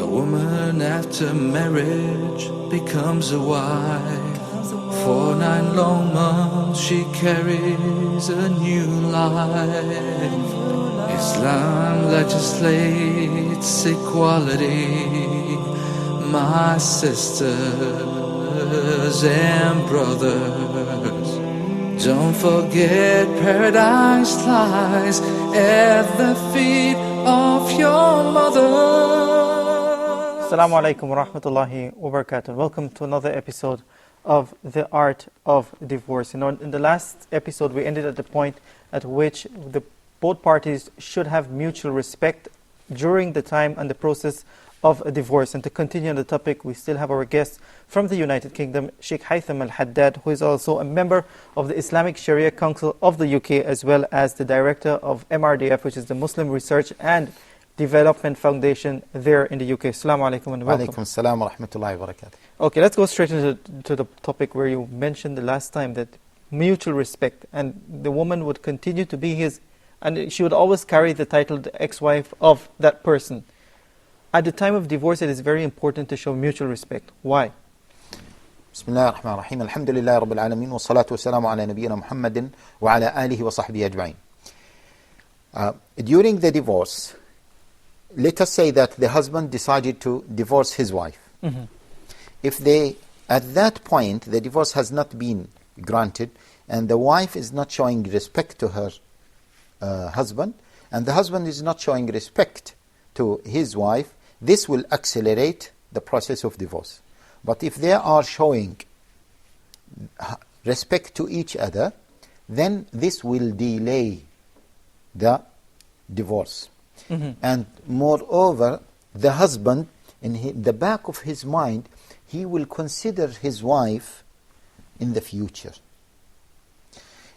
A woman after marriage becomes a wife. For 9 long months she carries a new life. Islam legislates equality, my sisters and brothers. Don't forget paradise lies at the feet of your mother. Assalamu alaikum wa rahmatullahi wa barakatuh. Welcome to another episode of The Art of Divorce. In the last episode, we ended at the point at which both parties should have mutual respect during the time and the process of a divorce. And to continue on the topic, we still have our guest from the United Kingdom, Sheikh Haitham Al-Haddad, who is also a member of the Islamic Sharia Council of the UK, as well as the director of MRDF, which is the Muslim Research and Development Foundation there in the UK. Assalamu alaikum and welcome. Wa alaikum assalam wa rahmatullahi wa barakatuh. Okay, let's go straight into the topic where you mentioned the last time that mutual respect, and the woman would continue to be his, and she would always carry the title the ex-wife of that person. At the time of divorce, it is very important to show mutual respect. Why? Bismillah ar-Rahman ar-Rahim. Alhamdulillah Rabbil Alameen. Wa salatu wa salamu ala nabiyyina Muhammadin wa ala alihi wa sahbihi ajma'in. During the divorce, let us say that the husband decided to divorce his wife. Mm-hmm. If at that point, the divorce has not been granted, and the wife is not showing respect to her husband, and the husband is not showing respect to his wife, this will accelerate the process of divorce. But if they are showing respect to each other, then this will delay the divorce. Mm-hmm. And moreover, the husband, in the back of his mind, he will consider his wife in the future.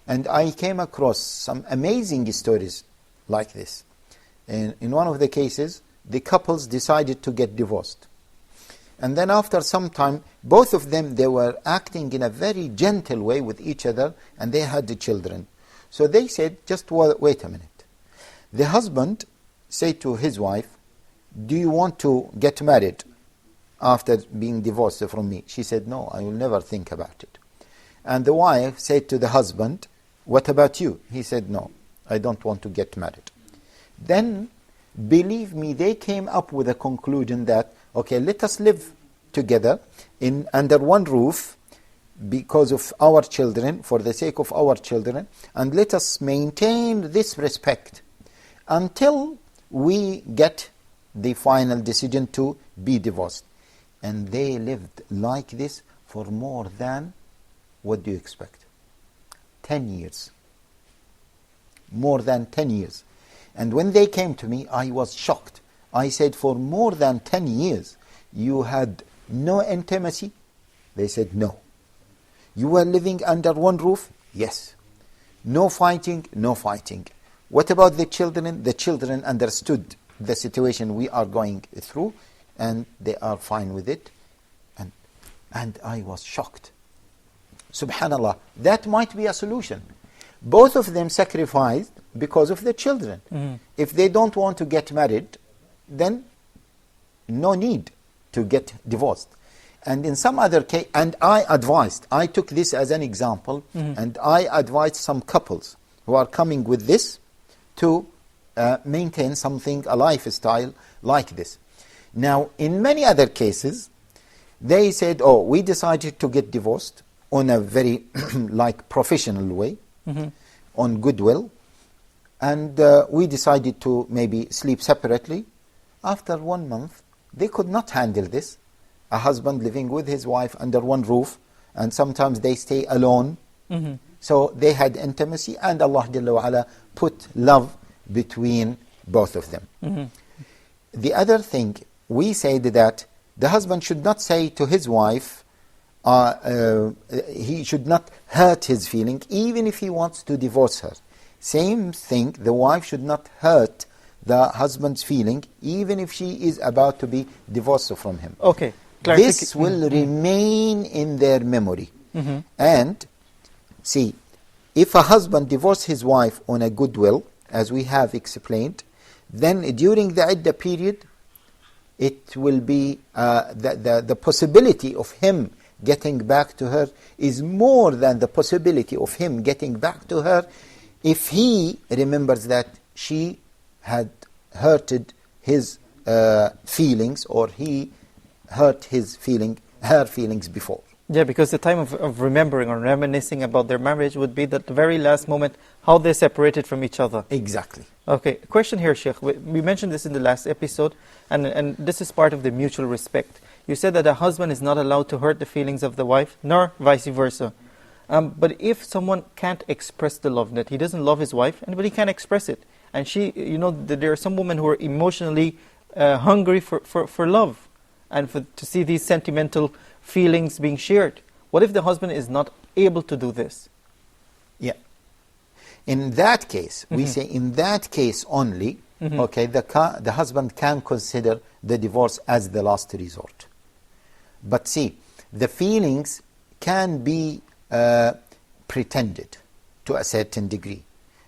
And I came across some amazing stories like this. In one of the cases, the couples decided to get divorced. And then after some time, both of them, they were acting in a very gentle way with each other, and they had the children. So they said, just wait a minute. The husband said to his wife, do you want to get married after being divorced from me? She said, no, I will never think about it. And the wife said to the husband, what about you? He said, no, I don't want to get married. Then, believe me, they came up with a conclusion that, okay, let us live together under one roof because of our children, for the sake of our children, and let us maintain this respect until we get the final decision to be divorced. And they lived like this for more than, what do you expect? 10 years. More than 10 years. And when they came to me, I was shocked. I said, for more than 10 years, you had no intimacy? They said, no. You were living under one roof? Yes. No fighting? No fighting. What about the children? The children understood the situation we are going through, and they are fine with it. And I was shocked. Subhanallah, that might be a solution. Both of them sacrificed because of the children. Mm-hmm. If they don't want to get married, then no need to get divorced. And in some other case, and I took this as an example, mm-hmm. and I advised some couples who are coming with this to maintain something, a lifestyle like this. Now, in many other cases, they said, oh, we decided to get divorced on a very professional way, mm-hmm. on goodwill, and we decided to maybe sleep separately. After 1 month, they could not handle this. A husband living with his wife under one roof, and sometimes they stay alone. Mm-hmm. So they had intimacy, and Allah Jalla wa Ala put love between both of them. Mm-hmm. The other thing, we said that the husband should not say to his wife, he should not hurt his feeling, even if he wants to divorce her. Same thing, the wife should not hurt the husband's feeling, even if she is about to be divorced from him. Okay. This will remain in their memory. Mm-hmm. And see, if a husband divorced his wife on a goodwill, as we have explained, then during the iddah period, it will be the possibility of him getting back to her is more than the possibility of him getting back to her if he remembers that she had hurted his feelings, or he hurt her feelings before. Yeah, because the time of remembering or reminiscing about their marriage would be the very last moment, how they separated from each other. Exactly. Okay, question here, Sheikh. We mentioned this in the last episode, and this is part of the mutual respect. You said that a husband is not allowed to hurt the feelings of the wife, nor vice versa. But if someone can't express the love, that he doesn't love his wife, but he can't express it, and she, there are some women who are emotionally hungry for love, and to see these sentimental feelings being shared. What if the husband is not able to do this? Yeah. In that case, we say in that case only, okay, the husband can consider the divorce as the last resort. But see, the feelings can be pretended to a certain degree.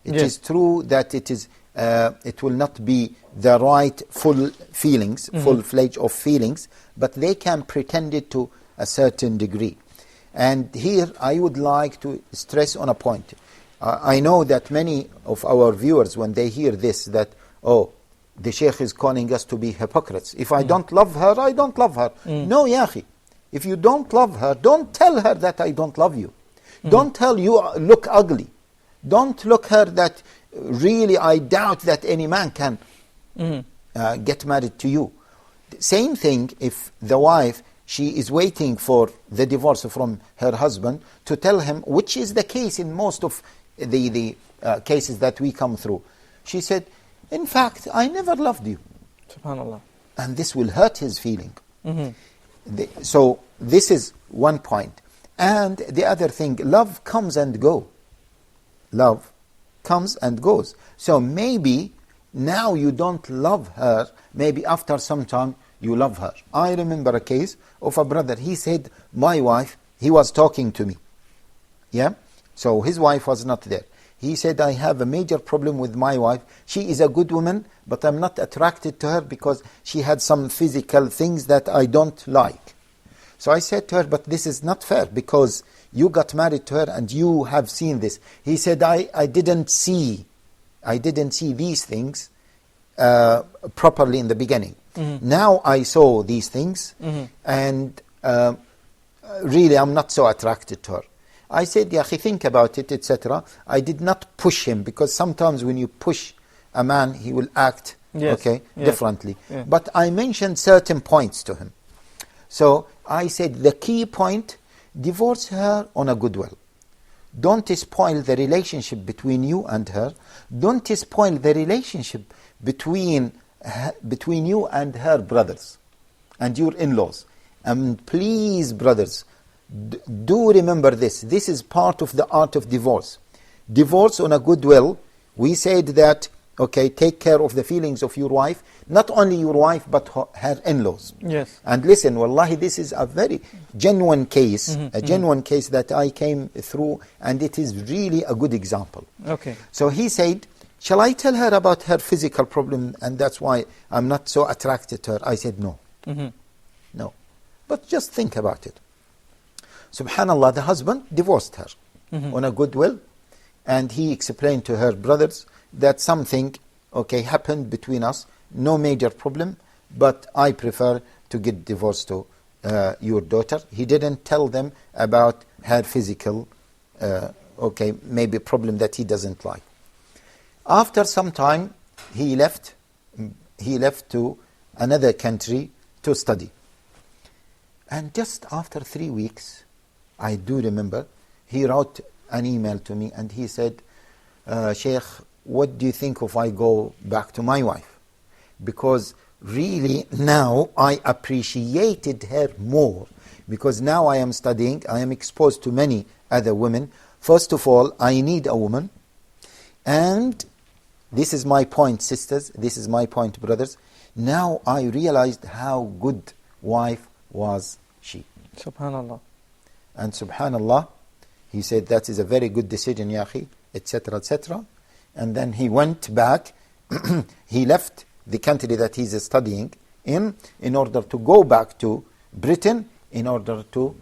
It is true that it will not be the right full feelings, full-fledged of feelings, but they can pretend it to a certain degree. And here I would like to stress on a point. I know that many of our viewers, when they hear this, that, oh, the Sheikh is calling us to be hypocrites. If I don't love her, I don't love her. No, Yahi. If you don't love her, don't tell her that I don't love you. Don't tell you look ugly. Don't look her that really I doubt that any man can get married to you. Same thing if the wife, she is waiting for the divorce from her husband to tell him, which is the case in most of the cases that we come through. She said, in fact, I never loved you. SubhanAllah. And this will hurt his feeling. So this is one point. And the other thing, love comes and goes. Love comes and goes. So maybe now you don't love her, maybe after some time you love her. I remember a case of a brother. He said, my wife, he was talking to me. Yeah? So his wife was not there. He said, I have a major problem with my wife. She is a good woman, but I'm not attracted to her because she had some physical things that I don't like. So I said to her, but this is not fair because you got married to her and you have seen this. He said, I didn't see these things properly in the beginning. Now I saw these things and really I'm not so attracted to her. I said, Ya akhi, think about it, etc. I did not push him because sometimes when you push a man, he will act differently. Yeah. But I mentioned certain points to him. So I said, the key point, divorce her on a goodwill. Don't spoil the relationship between you and her. Don't spoil the relationship between you and her brothers and your in-laws. And please, brothers, do remember this. This is part of the art of divorce. Divorce on a goodwill. We said that, okay, take care of the feelings of your wife. Not only your wife, but her in-laws. Yes. And listen, wallahi, this is a very genuine case, a genuine case that I came through, and it is really a good example. Okay. So he said, shall I tell her about her physical problem, and that's why I'm not so attracted to her? I said, no. No. But just think about it. Subhanallah, the husband divorced her on a goodwill, and he explained to her brothers that something, okay, happened between us, no major problem, but I prefer to get divorced to your daughter. He didn't tell them about her physical, okay, maybe problem that he doesn't like. After some time, he left to another country to study. And just after 3 weeks, I do remember, he wrote an email to me and he said, Sheikh, what do you think if I go back to my wife? Because really now I appreciated her more, because now I am studying, I am exposed to many other women. First of all, I need a woman. And this is my point, sisters, this is my point, brothers. Now I realized how good wife was she. SubhanAllah. And subhanallah, he said, that is a very good decision, ya akhi, etc., etc. And then he went back, he left the country that he's studying, in order to go back to Britain in order to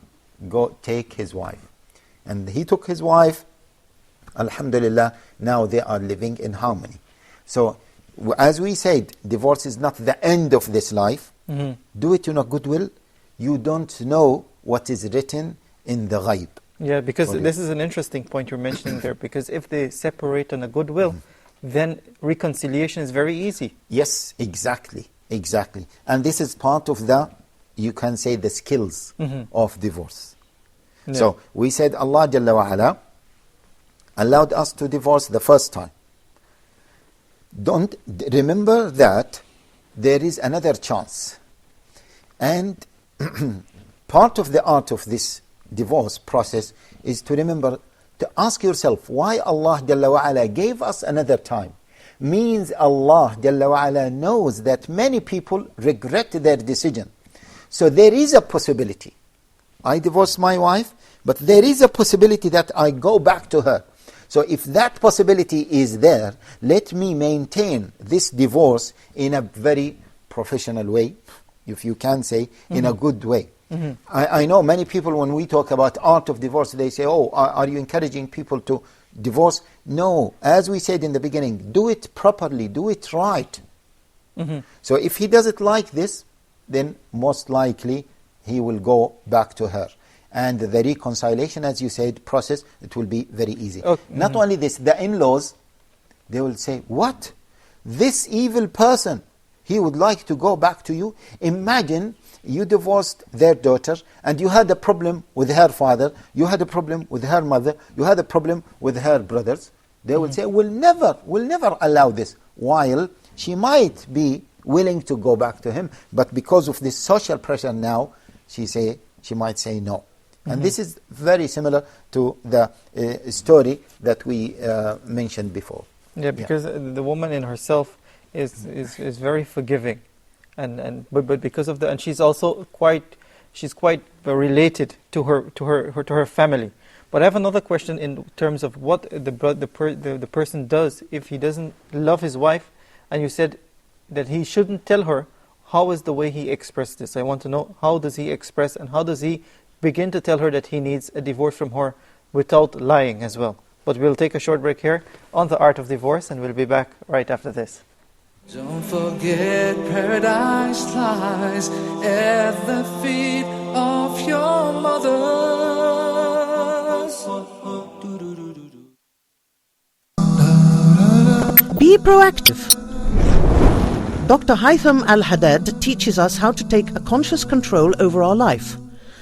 go take his wife. And he took his wife. Alhamdulillah, now they are living in harmony. So, as we said, divorce is not the end of this life. Do it in a goodwill. You don't know what is written in the ghaib. Yeah, because this is an interesting point you're mentioning there. Because if they separate on a goodwill, then reconciliation is very easy. Yes, exactly. And this is part of the, you can say, the skills of divorce. Yeah. So, we said Allah Jalla wa Ala allowed us to divorce the first time. Don't remember that there is another chance. And part of the art of this divorce process is to remember to ask yourself why Allah Jalla wa Ala gave us another time. Means Allah Jalla wa Ala knows that many people regret their decision. So there is a possibility. I divorced my wife, but there is a possibility that I go back to her. So if that possibility is there, let me maintain this divorce in a very professional way, if you can say, in a good way. I know many people, when we talk about art of divorce, they say, oh, are you encouraging people to divorce? No, as we said in the beginning, do it properly, do it right. So if he does it like this, then most likely he will go back to her. And the reconciliation, as you said, process, it will be very easy. Not only this, the in-laws, they will say, what? This evil person, he would like to go back to you? Imagine you divorced their daughter and you had a problem with her father, you had a problem with her mother, you had a problem with her brothers. They will say, we'll never allow this. While she might be willing to go back to him, but because of this social pressure now, she might say no. And this is very similar to the story that we mentioned before. Yeah, because the woman in herself is very forgiving, but because of and she's also quite related to her family. But I have another question in terms of what the person does if he doesn't love his wife, and you said that he shouldn't tell her. How is the way he expressed this? I want to know, how does he express and how does he begin to tell her that he needs a divorce from her without lying as well? But we'll take a short break here on the art of divorce, and we'll be back right after this. Don't forget paradise lies at the feet of your mothers. Be proactive. Dr. Haitham Al-Haddad teaches us how to take a conscious control over our life,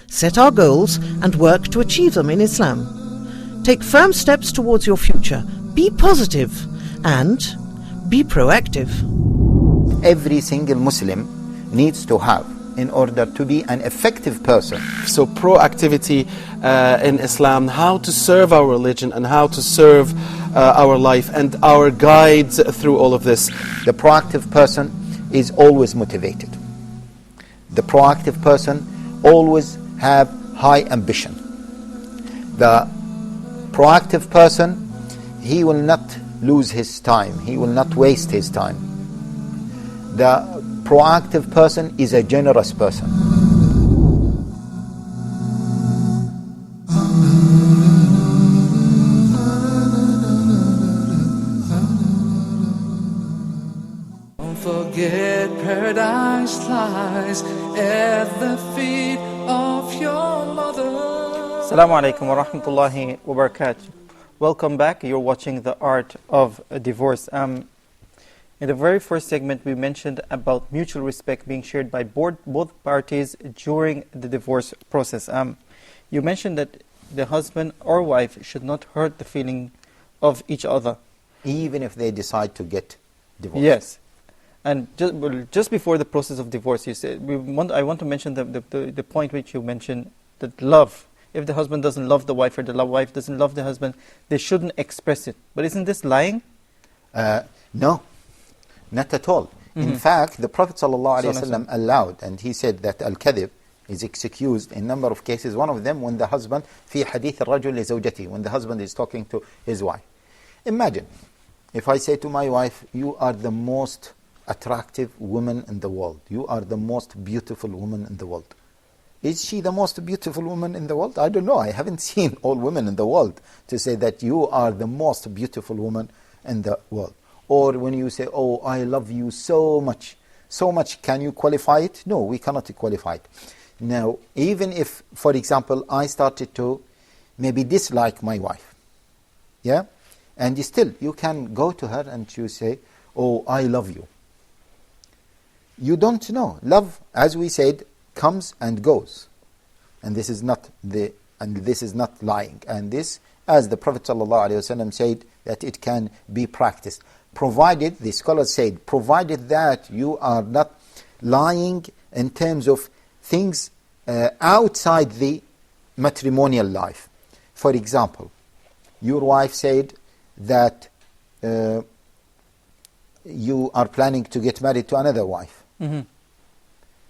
set our goals and work to achieve them in Islam. Take firm steps towards your future. Be positive and be proactive. Every single Muslim needs to have in order to be an effective person. So proactivity in Islam, how to serve our religion and how to serve our life and our guides through all of this. The proactive person is always motivated. The proactive person always have high ambition. The proactive person, he will not lose his time. He will not waste his time. The proactive person is a generous person. Don't forget paradise lies at the feet of your mother. Assalamu alaikum wa rahmatullahi wa barakatuh. Welcome back. You're watching The Art of Divorce. In the very first segment, we mentioned about mutual respect being shared by both parties during the divorce process. You mentioned that the husband or wife should not hurt the feeling of each other, Even if they decide to get divorced. Yes. And just before the process of divorce, you said I want to mention the point which you mentioned, that love. If the husband doesn't love the wife or the wife doesn't love the husband, they shouldn't express it. But isn't this lying? No, not at all. In fact, the Prophet ﷺ allowed, and he said that al-kadhib is excused in a number of cases. One of them, when the husband, في حديث الرجل لزوجته, when the husband is talking to his wife. Imagine, if I say to my wife, you are the most attractive woman in the world. You are the most beautiful woman in the world. Is she the most beautiful woman in the world? I don't know. I haven't seen all women in the world to say that you are the most beautiful woman in the world. Or when you say, oh, I love you so much. So much, can you qualify it? No, we cannot qualify it. Now, even if, for example, I started to maybe dislike my wife, yeah? And still, you can go to her and you say, oh, I love you. You don't know. Love, as we said, comes and goes. And this is not lying. And this, as the Prophet ﷺ said, that it can be practiced. Provided, the scholars said, provided that you are not lying in terms of things outside the matrimonial life. For example, your wife said that you are planning to get married to another wife. Mm-hmm.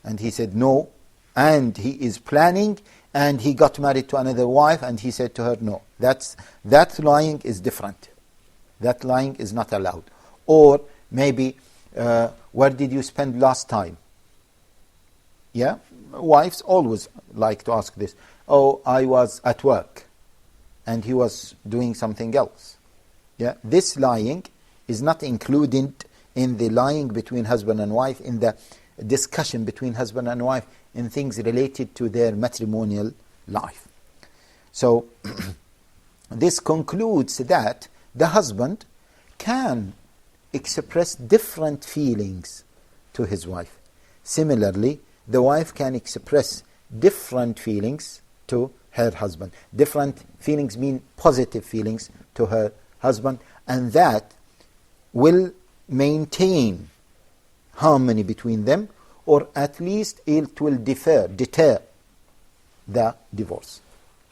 And he said no, and he is planning, and he got married to another wife, and he said to her no. That lying is different. That lying is not allowed. Or maybe, where did you spend last time? Yeah? Wives always like to ask this. Oh, I was at work, and he was doing something else. Yeah? This lying is not included in the lying between husband and wife, in the discussion between husband and wife, in things related to their matrimonial life. So, this concludes that the husband can express different feelings to his wife. Similarly, the wife can express different feelings to her husband. Different feelings mean positive feelings to her husband, and that will maintain harmony between them, or at least it will deter the divorce.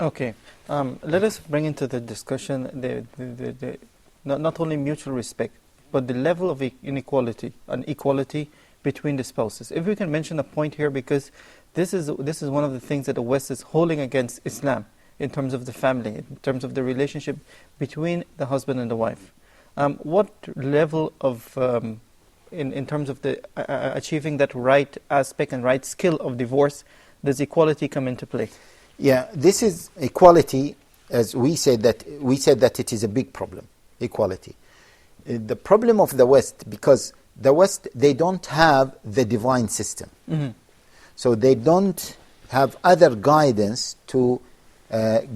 Okay, let us bring into the discussion the not only mutual respect, but the level of inequality and equality between the spouses. If we can mention a point here, because this is one of the things that the West is holding against Islam in terms of the family, in terms of the relationship between the husband and the wife. What level of, in terms of the achieving that right aspect and right skill of divorce, does equality come into play? Yeah, this is equality, as we said that it is a big problem, equality. The problem of the West, because the West, they don't have the divine system. Mm-hmm. So they don't have other guidance to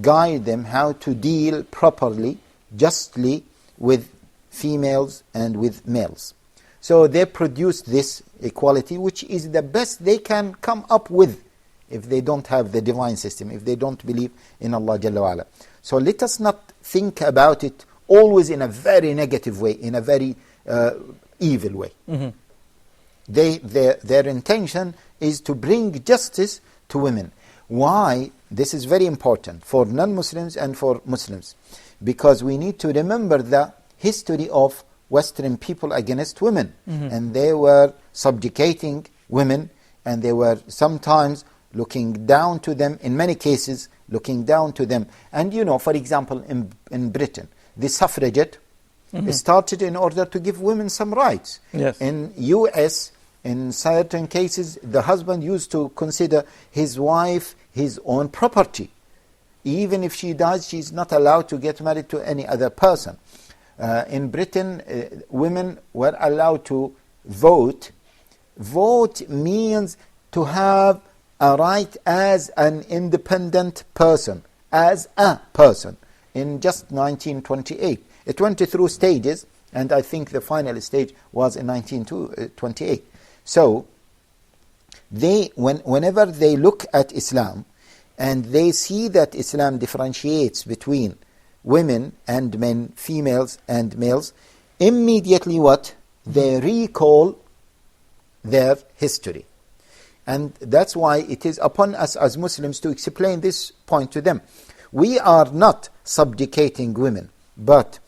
guide them how to deal properly, justly with females and with males. So they produce this equality, which is the best they can come up with if they don't have the divine system, if they don't believe in Allah Jalla wa Ala. So let us not think about it always in a very negative way, in a very evil way. Mm-hmm. Their intention is to bring justice to women. Why? This is very important for non-Muslims and for Muslims, because we need to remember the history of Western people against women. Mm-hmm. And they were subjugating women, and they were sometimes looking down to them, in many cases looking down to them. And you know, for example, in Britain, the suffragette started in order to give women some rights. Yes. In US, in certain cases, the husband used to consider his wife his own property. Even if she dies, she's not allowed to get married to any other person. In Britain, women were allowed to vote. Vote means to have a right as an independent person, as a person, in just 1928. It went through stages, and I think the final stage was in 1928. So, whenever they look at Islam, and they see that Islam differentiates between women and men, females and males, immediately what? They recall their history. And that's why it is upon us as Muslims to explain this point to them. We are not subjugating women, but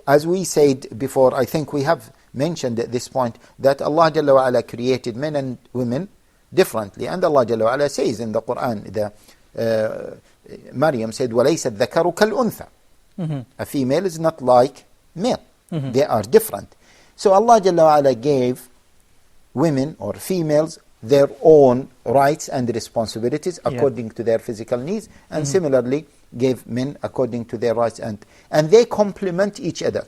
as we said before, I think we have mentioned at this point that Allah Jalla wa Ala created men and women differently. And Allah Jalla wa Ala says in the Quran, Maryam said, وَلَيْسَ الذَّكَرُ كَالْأُنْثَى. Mm-hmm. A female is not like male. Mm-hmm. They are different. So Allah Jalla wa Ala gave women or females their own rights and responsibilities according to their physical needs, and similarly gave men according to their rights, and they complement each other.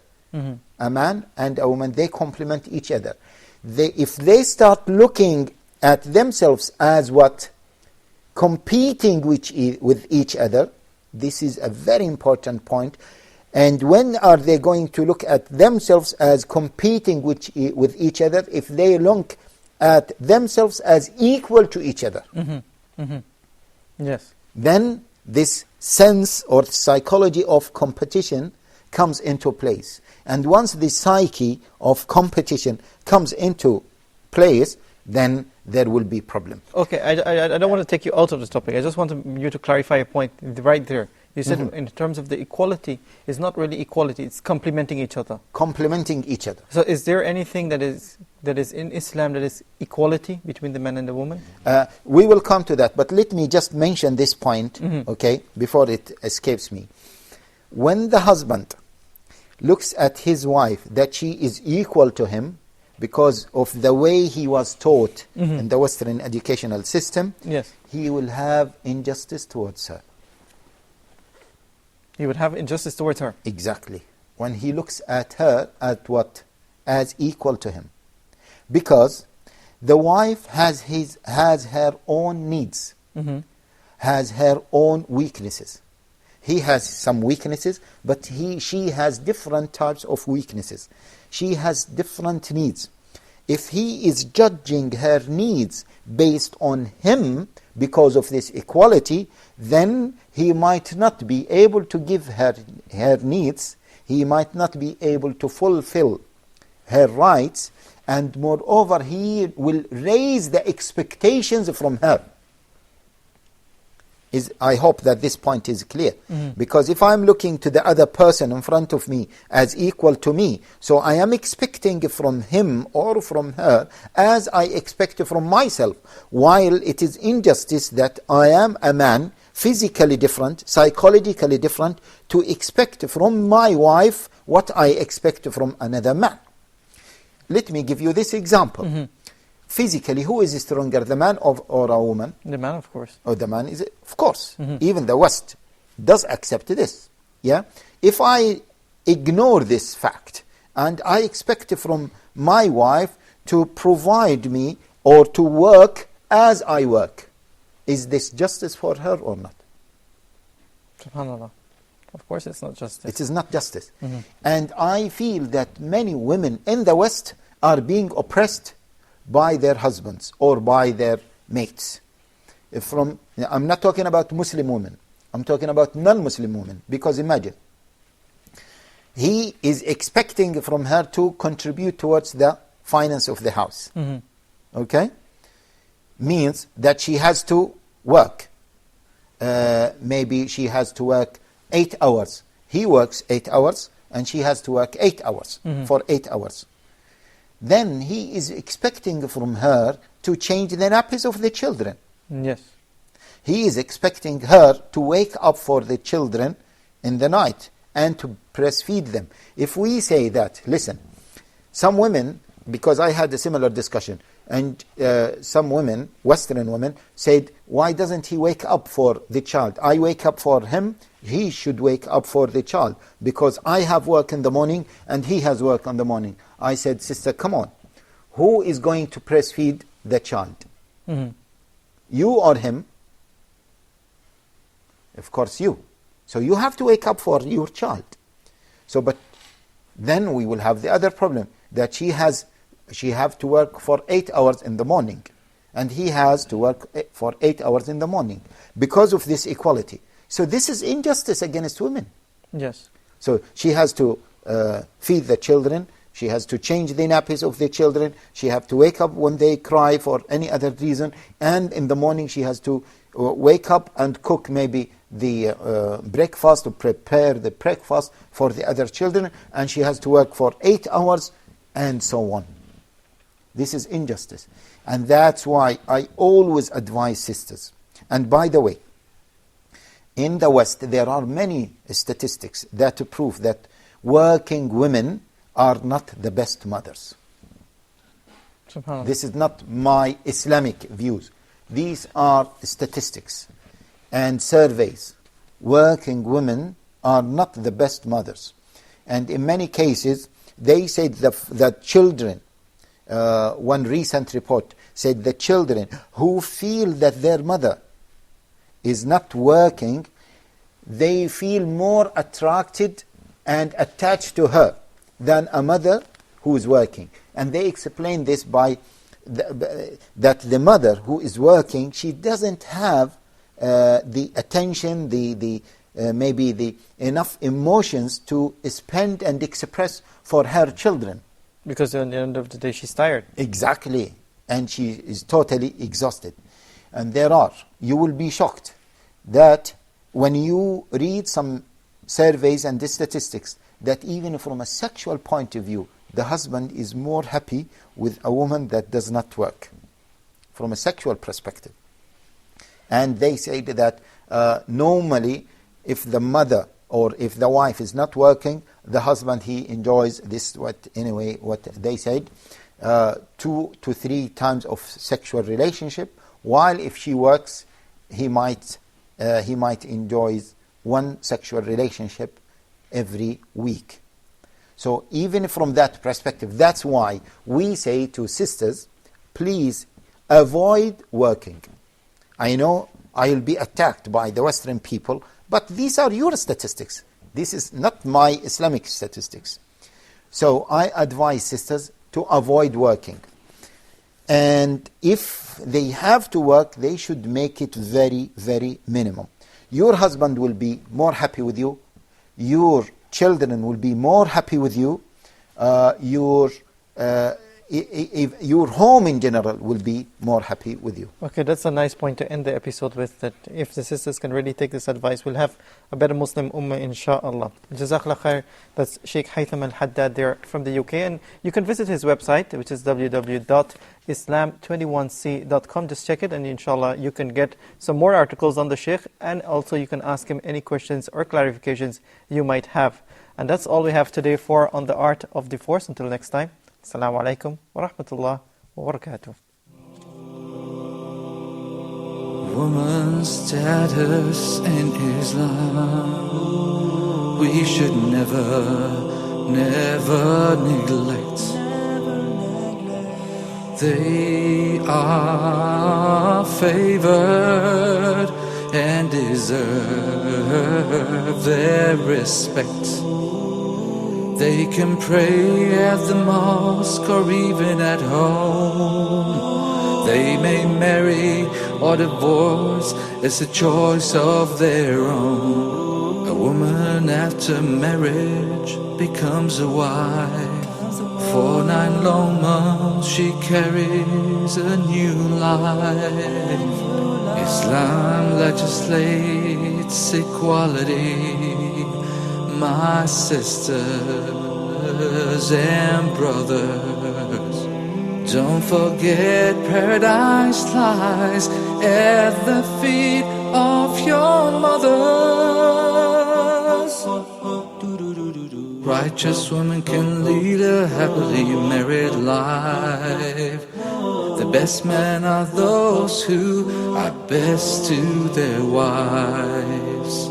A man and a woman, they complement each other. If they start looking at themselves as what? Competing with each other, this is a very important point. And when are they going to look at themselves as competing with each other? If they look at themselves as equal to each other. Yes. Then this sense or psychology of competition comes into place. And once the psyche of competition comes into place, then there will be problem. Okay, I don't want to take you out of this topic. I just want you to clarify a point right there. You said in terms of the equality, it's not really equality, it's complementing each other. Complementing each other. So is there anything that is in Islam that is equality between the man and the woman? We will come to that, but let me just mention this point, okay, before it escapes me. When the husband looks at his wife that she is equal to him because of the way he was taught in the Western educational system, yes, he will have injustice towards her. He would have injustice towards her. Exactly. When he looks at her as equal to him. Because the wife has her own needs, has her own weaknesses. He has some weaknesses, but she has different types of weaknesses. She has different needs. If he is judging her needs based on him because of this equality, then he might not be able to give her needs, he might not be able to fulfill her rights, and moreover he will raise the expectations from her. I hope that this point is clear. Because if I'm looking to the other person in front of me as equal to me, so I am expecting from him or from her as I expect from myself, while it is injustice that I am a man, physically different, psychologically different, to expect from my wife what I expect from another man. Let me give you this example. Physically, who is stronger, the man or a woman? The man, of course. Oh, the man is, of course. Even the West does accept this. Yeah. If I ignore this fact and I expect from my wife to provide me or to work as I work, is this justice for her or not? SubhanAllah. Of course, it's not justice. It is not justice. And I feel that many women in the West are being oppressed by their husbands or by their mates. I'm not talking about Muslim women. I'm talking about non-Muslim women. Because imagine, he is expecting from her to contribute towards the finance of the house. Okay? Means that she has to work. Maybe she has to work 8 hours. He works 8 hours and she has to work 8 hours for 8 hours. Then he is expecting from her to change the nappies of the children. Yes. He is expecting her to wake up for the children in the night and to breastfeed them. If we say that, listen, some women, because I had a similar discussion, and some women, Western women, said, why doesn't he wake up for the child? I wake up for him, he should wake up for the child, because I have work in the morning and he has work in the morning. I said, sister, come on. Who is going to breastfeed the child? You or him? Of course you. So you have to wake up for your child. So, but then we will have the other problem, that she have to work for 8 hours in the morning, and he has to work for 8 hours in the morning, because of this equality. So this is injustice against women. Yes. So she has to feed the children, she has to change the nappies of the children, she has to wake up when they cry for any other reason, and in the morning she has to wake up and cook maybe the breakfast, to prepare the breakfast for the other children, and she has to work for 8 hours, and so on. This is injustice. And that's why I always advise sisters. And by the way, in the West, there are many statistics that prove that working women are not the best mothers. SubhanAllah. This is not my Islamic views. These are statistics and surveys. Working women are not the best mothers. And in many cases, they said that children, one recent report said the children who feel that their mother is not working, they feel more attracted and attached to her than a mother who is working. And they explain this by that the mother who is working, she doesn't have the attention, maybe the enough emotions to spend and express for her children. Because at the end of the day, she's tired. Exactly. And she is totally exhausted. And you will be shocked that when you read some surveys and the statistics, that even from a sexual point of view, the husband is more happy with a woman that does not work, from a sexual perspective. And they say that normally, if the mother or if the wife is not working, the husband, he enjoys this, what they said, 2 to 3 times of sexual relationship, while if she works, he might enjoy 1 sexual relationship every week. So even from that perspective, that's why we say to sisters, please avoid working. I know I'll be attacked by the Western people, but these are your statistics. This is not my Islamic statistics. So I advise sisters to avoid working. And if they have to work, they should make it very, very minimum. Your husband will be more happy with you. Your children will be more happy with you. Your home in general will be more happy with you. Okay, that's a nice point to end the episode with, that if the sisters can really take this advice, we'll have a better Muslim ummah, inshaAllah. Jazakallah khair. That's Sheikh Haitham Al-Haddad there from the UK. And you can visit his website, which is www.islam21c.com. Just check it, and inshallah you can get some more articles on the Sheikh, and also you can ask him any questions or clarifications you might have. And that's all we have today for On the Art of Divorce. Until next time. Assalamu alaikum wa rahmatullah wa barakatuh. Woman's status in Islam, we should never neglect. They are favored and deserve their respect. They can pray at the mosque or even at home. They may marry or divorce, it's a choice of their own. A woman after marriage becomes a wife. For 9 long months she carries a new life. Islam legislates equality. My sisters and brothers, don't forget paradise lies at the feet of your mothers. Righteous women can lead a happily married life. The best men are those who are best to their wives.